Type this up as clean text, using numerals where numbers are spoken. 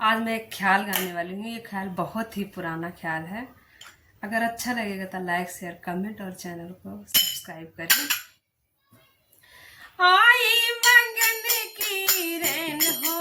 आज मैं एक ख्याल गाने वाली हूँ। ये ख्याल बहुत ही पुराना ख्याल है। अगर अच्छा लगेगा तो लाइक शेयर कमेंट और चैनल को सब्सक्राइब करें। आई मंगन की रैन हो